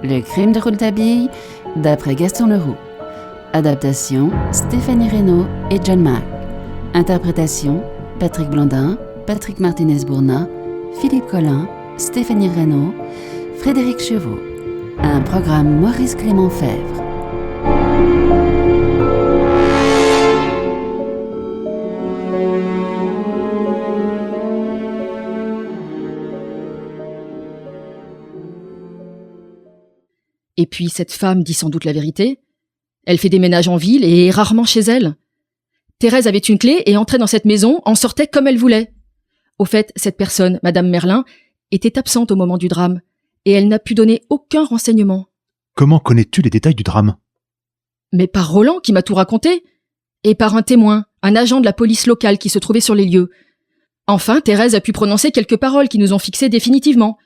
Le crime de Rouletabille, d'après Gaston Leroux. Adaptation, Stéphanie Reynaud et John Mack. Interprétation, Patrick Blandin, Patrick Martinez-Bourna, Philippe Collin, Stéphanie Reynaud, Frédéric Chevaux. Un programme Maurice Clément Fèvre. Et puis cette femme dit sans doute la vérité. Elle fait des ménages en ville et est rarement chez elle. Thérèse avait une clé et entrait dans cette maison, en sortait comme elle voulait. Au fait, cette personne, Madame Merlin, était absente au moment du drame, et elle n'a pu donner aucun renseignement. Comment connais-tu les détails du drame ? Mais par Roland qui m'a tout raconté, et par un témoin, un agent de la police locale qui se trouvait sur les lieux. Enfin, Thérèse a pu prononcer quelques paroles qui nous ont fixés définitivement.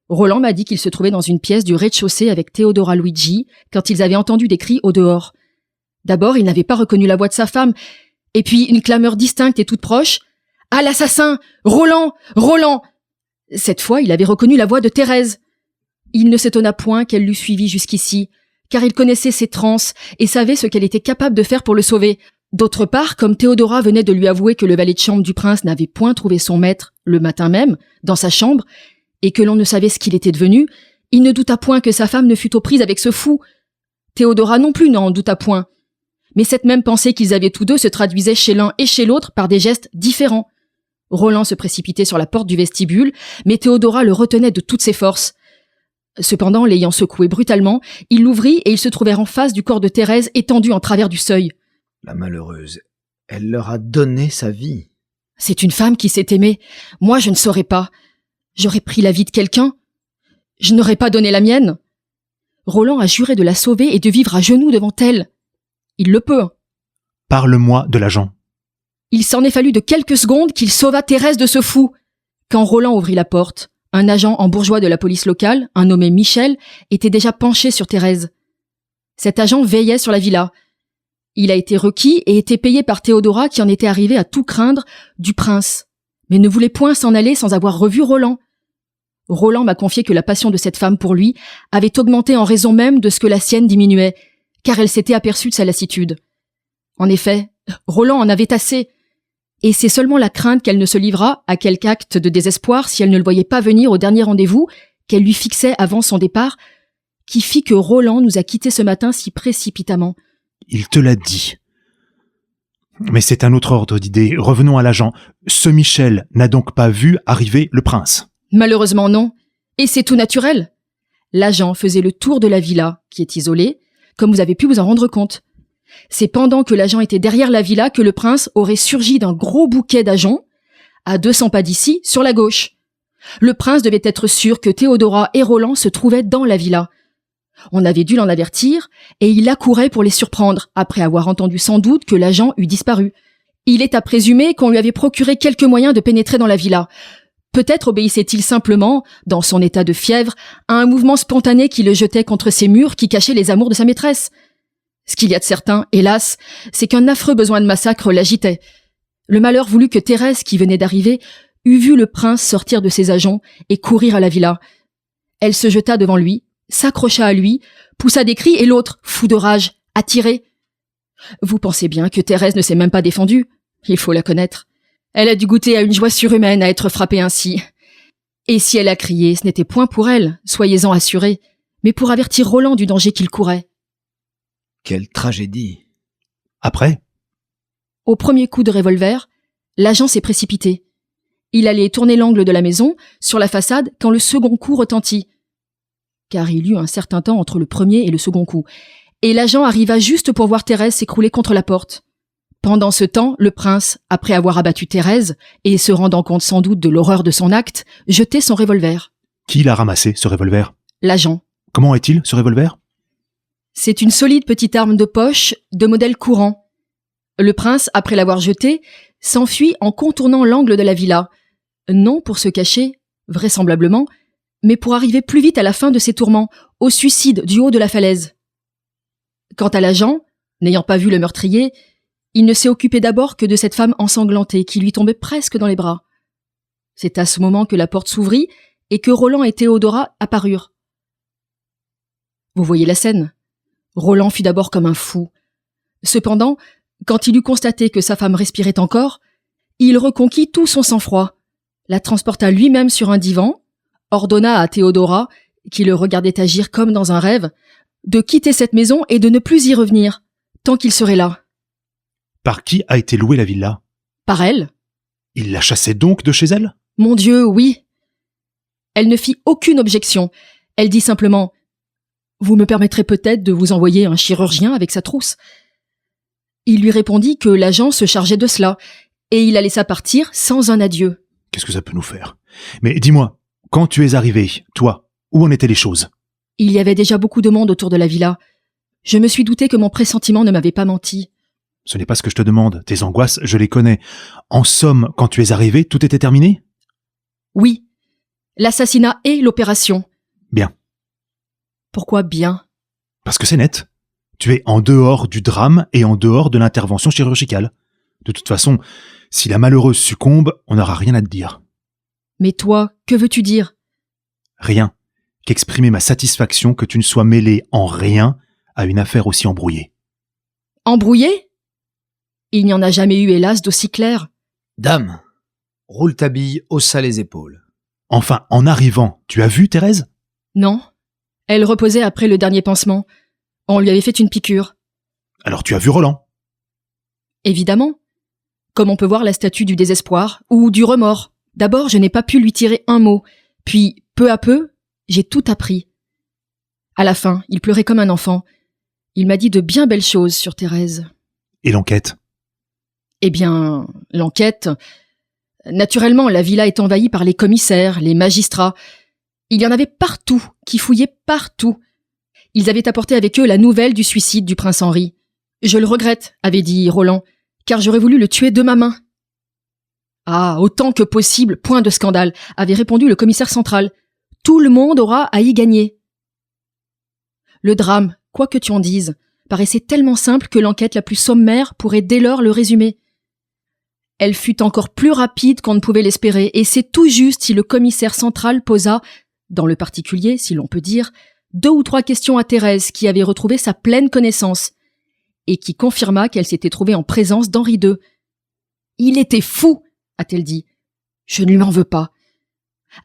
Roland m'a dit qu'il se trouvait dans une pièce du rez-de-chaussée avec Théodora Luigi quand ils avaient entendu des cris au dehors. D'abord, il n'avait pas reconnu la voix de sa femme, et puis une clameur distincte et toute proche. « Ah, l'assassin ! Roland ! Roland !» Cette fois, il avait reconnu la voix de Thérèse. Il ne s'étonna point qu'elle l'eût suivi jusqu'ici, car il connaissait ses transes et savait ce qu'elle était capable de faire pour le sauver. D'autre part, comme Théodora venait de lui avouer que le valet de chambre du prince n'avait point trouvé son maître le matin même, dans sa chambre, et que l'on ne savait ce qu'il était devenu, il ne douta point que sa femme ne fût aux prises avec ce fou. Théodora non plus n'en douta point. Mais cette même pensée qu'ils avaient tous deux se traduisait chez l'un et chez l'autre par des gestes différents. Roland se précipitait sur la porte du vestibule, mais Théodora le retenait de toutes ses forces. Cependant, l'ayant secoué brutalement, il l'ouvrit et ils se trouvèrent en face du corps de Thérèse étendu en travers du seuil. La malheureuse, elle leur a donné sa vie. C'est une femme qui s'est aimée. Moi, je ne saurais pas. J'aurais pris la vie de quelqu'un. Je n'aurais pas donné la mienne. Roland a juré de la sauver et de vivre à genoux devant elle. Il le peut. Parle-moi de l'agent. Il s'en est fallu de quelques secondes qu'il sauva Thérèse de ce fou. Quand Roland ouvrit la porte, un agent en bourgeois de la police locale, un nommé Michel, était déjà penché sur Thérèse. Cet agent veillait sur la villa. Il a été requis et était payé par Théodora qui en était arrivée à tout craindre du prince, mais ne voulait point s'en aller sans avoir revu Roland. Roland m'a confié que la passion de cette femme pour lui avait augmenté en raison même de ce que la sienne diminuait, car elle s'était aperçue de sa lassitude. En effet, Roland en avait assez, et c'est seulement la crainte qu'elle ne se livrât à quelque acte de désespoir si elle ne le voyait pas venir au dernier rendez-vous qu'elle lui fixait avant son départ, qui fit que Roland nous a quittés ce matin si précipitamment. Il te l'a dit. Mais c'est un autre ordre d'idée. Revenons à l'agent. Ce Michel n'a donc pas vu arriver le prince. Malheureusement non, et c'est tout naturel. L'agent faisait le tour de la villa, qui est isolée, comme vous avez pu vous en rendre compte. C'est pendant que l'agent était derrière la villa que le prince aurait surgi d'un gros bouquet d'ajoncs, à 200 pas d'ici, sur la gauche. Le prince devait être sûr que Théodora et Roland se trouvaient dans la villa. On avait dû l'en avertir, et il accourait pour les surprendre, après avoir entendu sans doute que l'agent eût disparu. Il est à présumer qu'on lui avait procuré quelques moyens de pénétrer dans la villa. Peut-être obéissait-il simplement, dans son état de fièvre, à un mouvement spontané qui le jetait contre ces murs qui cachaient les amours de sa maîtresse. Ce qu'il y a de certain, hélas, c'est qu'un affreux besoin de massacre l'agitait. Le malheur voulut que Thérèse, qui venait d'arriver, eût vu le prince sortir de ses ajoncs et courir à la villa. Elle se jeta devant lui, s'accrocha à lui, poussa des cris et l'autre, fou de rage, a tiré. Vous pensez bien que Thérèse ne s'est même pas défendue. Il faut la connaître. Elle a dû goûter à une joie surhumaine à être frappée ainsi. Et si elle a crié, ce n'était point pour elle, soyez-en assurés, mais pour avertir Roland du danger qu'il courait. Quelle tragédie. Après ? Au premier coup de revolver, l'agent s'est précipité. Il allait tourner l'angle de la maison, sur la façade, quand le second coup retentit. Car il y eut un certain temps entre le premier et le second coup, et l'agent arriva juste pour voir Thérèse s'écrouler contre la porte. Pendant ce temps, le prince, après avoir abattu Thérèse, et se rendant compte sans doute de l'horreur de son acte, jetait son revolver. Qui l'a ramassé, ce revolver ? L'agent. Comment est-il, ce revolver ? C'est une solide petite arme de poche, de modèle courant. Le prince, après l'avoir jeté, s'enfuit en contournant l'angle de la villa. Non pour se cacher, vraisemblablement, mais pour arriver plus vite à la fin de ses tourments, au suicide du haut de la falaise. Quant à l'agent, n'ayant pas vu le meurtrier, il ne s'est occupé d'abord que de cette femme ensanglantée qui lui tombait presque dans les bras. C'est à ce moment que la porte s'ouvrit et que Roland et Théodora apparurent. Vous voyez la scène. Roland fut d'abord comme un fou. Cependant, quand il eut constaté que sa femme respirait encore, il reconquit tout son sang-froid, la transporta lui-même sur un divan, ordonna à Théodora, qui le regardait agir comme dans un rêve, de quitter cette maison et de ne plus y revenir, tant qu'il serait là. Par qui a été louée la villa? Par elle? Il la chassait donc de chez elle? Mon Dieu, oui. Elle ne fit aucune objection. Elle dit simplement « Vous me permettrez peut-être de vous envoyer un chirurgien avec sa trousse ?» Il lui répondit que l'agent se chargeait de cela, et il la laissa partir sans un adieu. Qu'est-ce que ça peut nous faire? Mais dis-moi, quand tu es arrivé, toi, où en étaient les choses? Il y avait déjà beaucoup de monde autour de la villa. Je me suis douté que mon pressentiment ne m'avait pas menti. Ce n'est pas ce que je te demande. Tes angoisses, je les connais. En somme, quand tu es arrivé, tout était terminé? Oui. L'assassinat et l'opération. Bien. Pourquoi bien? Parce que c'est net. Tu es en dehors du drame et en dehors de l'intervention chirurgicale. De toute façon, si la malheureuse succombe, on n'aura rien à te dire. Mais toi, que veux-tu dire? Rien qu'exprimer ma satisfaction que tu ne sois mêlé en rien à une affaire aussi embrouillée. Embrouillé? Il n'y en a jamais eu, hélas, d'aussi clair. Dame, Rouletabille haussa les épaules. Enfin, en arrivant, tu as vu Thérèse? Non. Elle reposait après le dernier pansement. On lui avait fait une piqûre. Alors tu as vu Roland? Évidemment. Comme on peut voir la statue du désespoir ou du remords. D'abord, je n'ai pas pu lui tirer un mot. Puis, peu à peu, j'ai tout appris. À la fin, il pleurait comme un enfant. Il m'a dit de bien belles choses sur Thérèse. Et l'enquête? Eh bien, l'enquête... Naturellement, la villa est envahie par les commissaires, les magistrats. Il y en avait partout, qui fouillaient partout. Ils avaient apporté avec eux la nouvelle du suicide du prince Henri. Je le regrette, avait dit Roland, car j'aurais voulu le tuer de ma main. Ah, autant que possible, point de scandale, avait répondu le commissaire central. Tout le monde aura à y gagner. Le drame, quoi que tu en dises, paraissait tellement simple que l'enquête la plus sommaire pourrait dès lors le résumer. Elle fut encore plus rapide qu'on ne pouvait l'espérer, et c'est tout juste si le commissaire central posa, dans le particulier, si l'on peut dire, 2 ou 3 questions à Thérèse, qui avait retrouvé sa pleine connaissance, et qui confirma qu'elle s'était trouvée en présence d'Henri II. « Il était fou !» a-t-elle dit. « Je ne lui en veux pas. »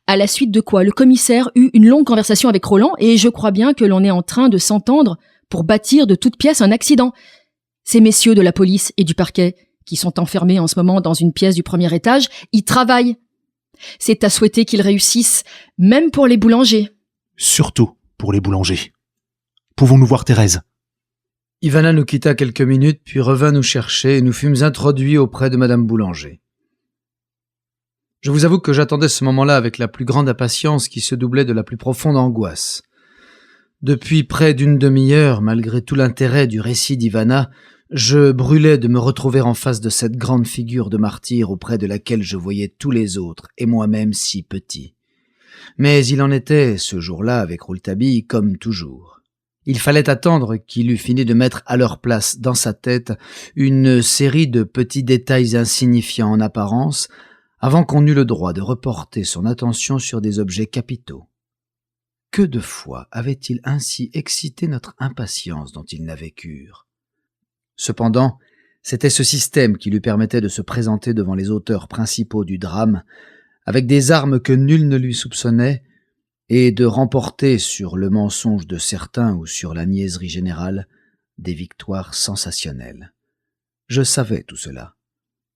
À la suite de quoi le commissaire eut une longue conversation avec Roland, et je crois bien que l'on est en train de s'entendre pour bâtir de toutes pièces un accident. Ces messieurs de la police et du parquet, qui sont enfermés en ce moment dans une pièce du 1er étage, y travaillent. C'est à souhaiter qu'ils réussissent, même pour les boulangers. Surtout pour les boulangers. Pouvons-nous voir Thérèse? Ivana nous quitta quelques minutes, puis revint nous chercher et nous fûmes introduits auprès de Madame Boulanger. Je vous avoue que j'attendais ce moment-là avec la plus grande impatience qui se doublait de la plus profonde angoisse. Depuis près d'une demi-heure, malgré tout l'intérêt du récit d'Ivana, je brûlais de me retrouver en face de cette grande figure de martyr auprès de laquelle je voyais tous les autres, et moi-même si petit. Mais il en était, ce jour-là, avec Rouletabille, comme toujours. Il fallait attendre qu'il eût fini de mettre à leur place dans sa tête une série de petits détails insignifiants en apparence, avant qu'on eût le droit de reporter son attention sur des objets capitaux. Que de fois avait-il ainsi excité notre impatience dont il n'avait cure? Cependant, c'était ce système qui lui permettait de se présenter devant les auteurs principaux du drame, avec des armes que nul ne lui soupçonnait, et de remporter sur le mensonge de certains ou sur la niaiserie générale des victoires sensationnelles. Je savais tout cela,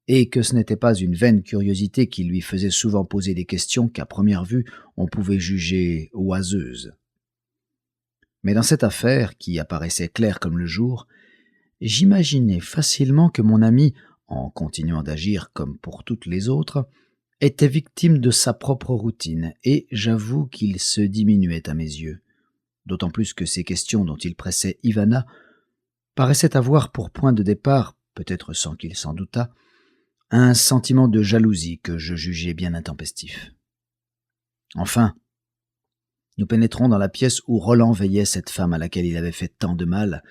et que ce n'était pas une vaine curiosité qui lui faisait souvent poser des questions qu'à première vue on pouvait juger oiseuses. Mais dans cette affaire, qui apparaissait claire comme le jour, j'imaginais facilement que mon ami, en continuant d'agir comme pour toutes les autres, était victime de sa propre routine, et j'avoue qu'il se diminuait à mes yeux, d'autant plus que ces questions dont il pressait Ivana paraissaient avoir pour point de départ, peut-être sans qu'il s'en doutât, un sentiment de jalousie que je jugeais bien intempestif. Enfin, nous pénétrons dans la pièce où Roland veillait cette femme à laquelle il avait fait tant de mal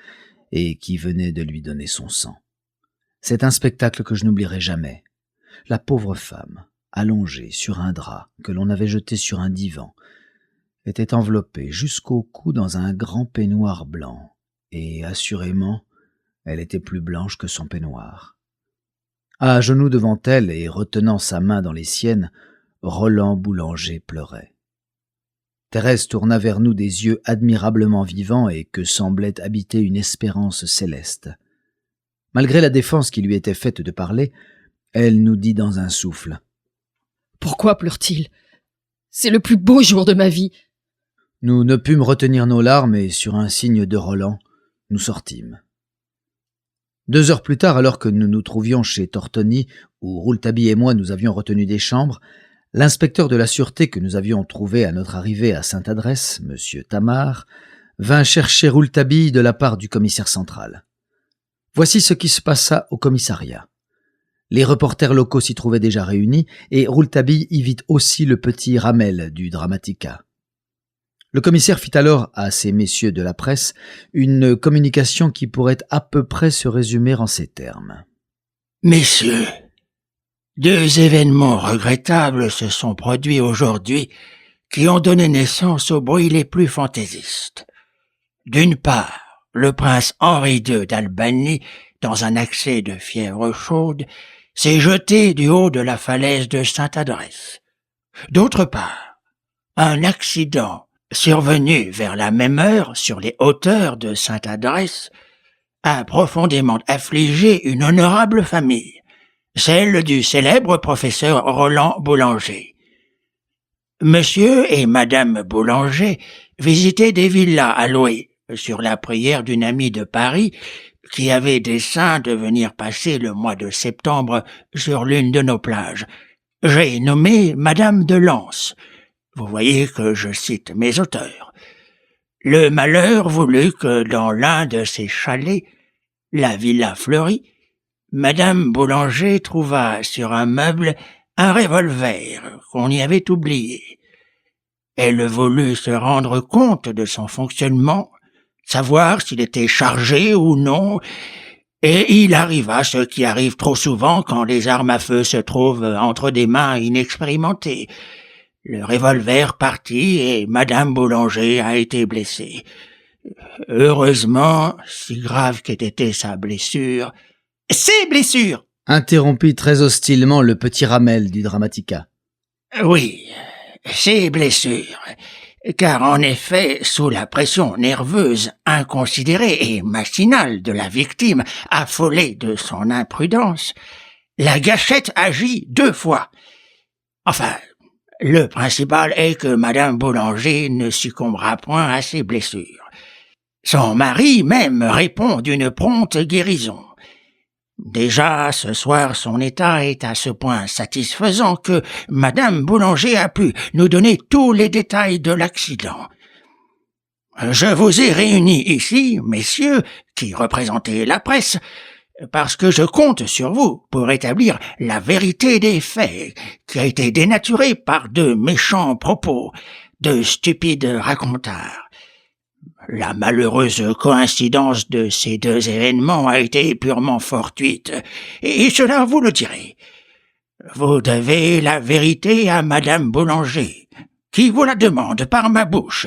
et qui venait de lui donner son sang. C'est un spectacle que je n'oublierai jamais. La pauvre femme, allongé sur un drap que l'on avait jeté sur un divan, était enveloppée jusqu'au cou dans un grand peignoir blanc, et assurément, elle était plus blanche que son peignoir. À genoux devant elle et retenant sa main dans les siennes, Roland Boulanger pleurait. Thérèse tourna vers nous des yeux admirablement vivants et que semblait habiter une espérance céleste. Malgré la défense qui lui était faite de parler, elle nous dit dans un souffle : « Pourquoi pleure-t-il ? C'est le plus beau jour de ma vie. » Nous ne pûmes retenir nos larmes et, sur un signe de Roland, nous sortîmes. 2 heures plus tard, alors que nous nous trouvions chez Tortoni, où Rouletabille et moi nous avions retenu des chambres, l'inspecteur de la sûreté que nous avions trouvé à notre arrivée à Sainte-Adresse, M. Tamar, vint chercher Rouletabille de la part du commissaire central. Voici ce qui se passa au commissariat. Les reporters locaux s'y trouvaient déjà réunis et Rouletabille y vit aussi le petit Ramel du Dramatica. Le commissaire fit alors à ces messieurs de la presse une communication qui pourrait à peu près se résumer en ces termes. « Messieurs, 2 événements regrettables se sont produits aujourd'hui qui ont donné naissance aux bruits les plus fantaisistes. D'une part, le prince Henri II d'Albanie, dans un accès de fièvre chaude, s'est jeté du haut de la falaise de Sainte-Adresse. D'autre part, un accident survenu vers la même heure sur les hauteurs de Sainte-Adresse a profondément affligé une honorable famille, celle du célèbre professeur Roland Boulanger. Monsieur et Madame Boulanger visitaient des villas à louer sur la prière d'une amie de Paris qui avait dessein de venir passer le mois de septembre sur l'une de nos plages. J'ai nommé Madame de Lens. Vous voyez que je cite mes auteurs. Le malheur voulut que dans l'un de ces chalets, la Villa Fleurie, Madame Boulanger trouva sur un meuble un revolver qu'on y avait oublié. Elle voulut se rendre compte de son fonctionnement, savoir s'il était chargé ou non, et il arriva ce qui arrive trop souvent quand les armes à feu se trouvent entre des mains inexpérimentées. Le revolver partit et Madame Boulanger a été blessée. Heureusement, si grave qu'ait été sa blessure, ses blessures, interrompit très hostilement le petit Ramel du Dramatica. Oui, ses blessures, car en effet, sous la pression nerveuse, inconsidérée et machinale de la victime, affolée de son imprudence, la gâchette agit 2 fois. Enfin, le principal est que Madame Boulanger ne succombera point à ses blessures. Son mari même répond d'une prompte guérison. Déjà, ce soir, son état est à ce point satisfaisant que Madame Boulanger a pu nous donner tous les détails de l'accident. Je vous ai réunis ici, messieurs, qui représentez la presse, parce que je compte sur vous pour établir la vérité des faits, qui a été dénaturée par de méchants propos, de stupides racontards. La malheureuse coïncidence de ces 2 événements a été purement fortuite, et cela vous le direz. Vous devez la vérité à Madame Boulanger, qui vous la demande par ma bouche,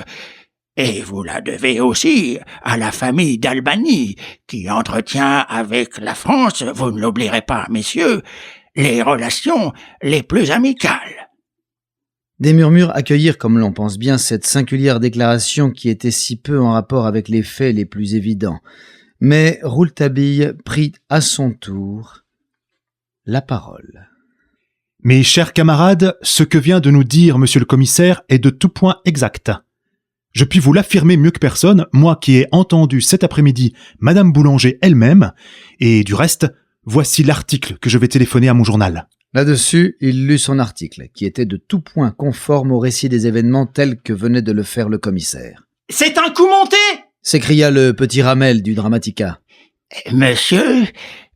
et vous la devez aussi à la famille d'Albanie, qui entretient avec la France, vous ne l'oublierez pas, messieurs, les relations les plus amicales. Des murmures accueillirent, comme l'on pense bien, cette singulière déclaration qui était si peu en rapport avec les faits les plus évidents. Mais Rouletabille prit à son tour la parole. Mes chers camarades, ce que vient de nous dire monsieur le commissaire est de tout point exact. Je puis vous l'affirmer mieux que personne, moi qui ai entendu cet après-midi Madame Boulanger elle-même, et du reste, voici l'article que je vais téléphoner à mon journal. Là-dessus, il lut son article, qui était de tout point conforme au récit des événements tels que venait de le faire le commissaire. « C'est un coup monté !» s'écria le petit Ramel du Dramatica. « Monsieur,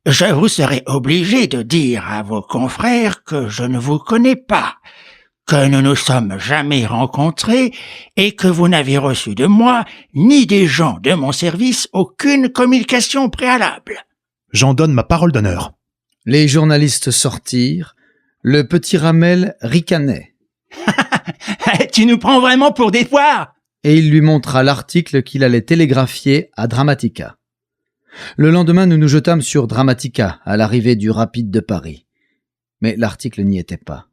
je vous serai obligé de dire à vos confrères que je ne vous connais pas, que nous nous sommes jamais rencontrés et que vous n'avez reçu de moi, ni des gens de mon service, aucune communication préalable. » J'en donne ma parole d'honneur. Les journalistes sortirent, Le petit Ramel ricanait, Tu nous prends vraiment pour des poires? et il lui montra l'article qu'il allait télégraphier à Dramatica. Le lendemain, nous nous jetâmes sur Dramatica, à l'arrivée du Rapide de Paris. Mais l'article n'y était pas.